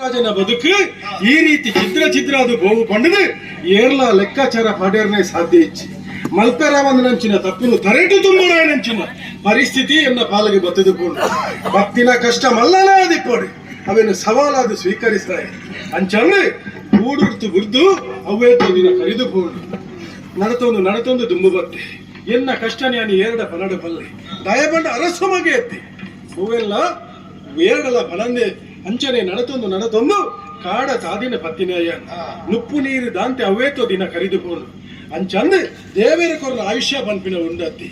ರಾಜನ ಬದುಕು ಈ ರೀತಿ ಚಿತ್ರ ಅದು ಗೋವು ಪಂಡದು ಏರ್ಲ ಲೆಕ್ಕಾಚಾರ ಪಡೆಯರ್ನೇ ಸಾಧ್ಯ ಇಚ್ಚಿ ಮಲ್ಪೆರಾವಂದ ನಂಚಿನ ತಪ್ಪುನು ತರೆಟು ತುಂಬುರ ನಂಚಿನ ಪರಿಸ್ಥಿತಿ ಎನ್ನ ಪಾಲಿಗೆ ಬತ್ತದುಕೊಂಡು ಭಕ್ತಿನ ಕಷ್ಟ ಮಲ್ಲನಾದಿಪ್ಪಡಿ ಅವೇನು ಸವಾಲಾದು ಸ್ವೀಕರಿಸ್ತಾರೆ ಅಂಚಂದ್ರೆ ಕೂಡುರ್ತು ಗುರ್ದು ಅವೇ ದಿನ ಕರೆದುಕೊಂಡು ನಡತೊಂದು ದುಂಬು ಬತ್ತೆ ಎನ್ನ ಕಷ್ಟ ನಾನು ಏರಡ ಪನಡ ಪಲ್ಲೆ ದಯಬಂಡ ಅರಸಮಗೆ ಎತ್ತಿ ಹೂವೆಲ್ಲ ಏರಡಲ ಪನಂದೆ ಅಂಚನೆ ನಡತೊಂದು ಕಾಡ ತಾದಿನ ಪತ್ತಿನಯ್ಯ ನುಪ್ಪು ನೀರು ದಾಂತೆ ಅವೇತೋ ದಿನ ಕರೆದುಕೊಂಡು ಅಂಚಂದ್ರೆ ದೇವರ ಕೊರನ ಆಯುಷ್ಯ ಪನ್ಪಿನ ಉಂಡತ್ತಿ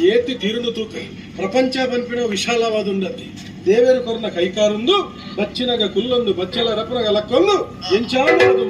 ಏತಿ ತೀರುನು ತೂಕ ಪ್ರಪಂಚ ಪನ್ಪಿನ ವಿಶಾಲವಾದ ಉಂಡತ್ತಿ ದೇವರ ಕೊರನ ಕೈಕಾರೊಂದು ಬಚ್ಚಿನಗ ಕುಲ್ಲೊಂದು ಬಚ್ಚಲ ರಪನಗ ಲಕ್ಕೊಂದು ಎಂಚಾನದು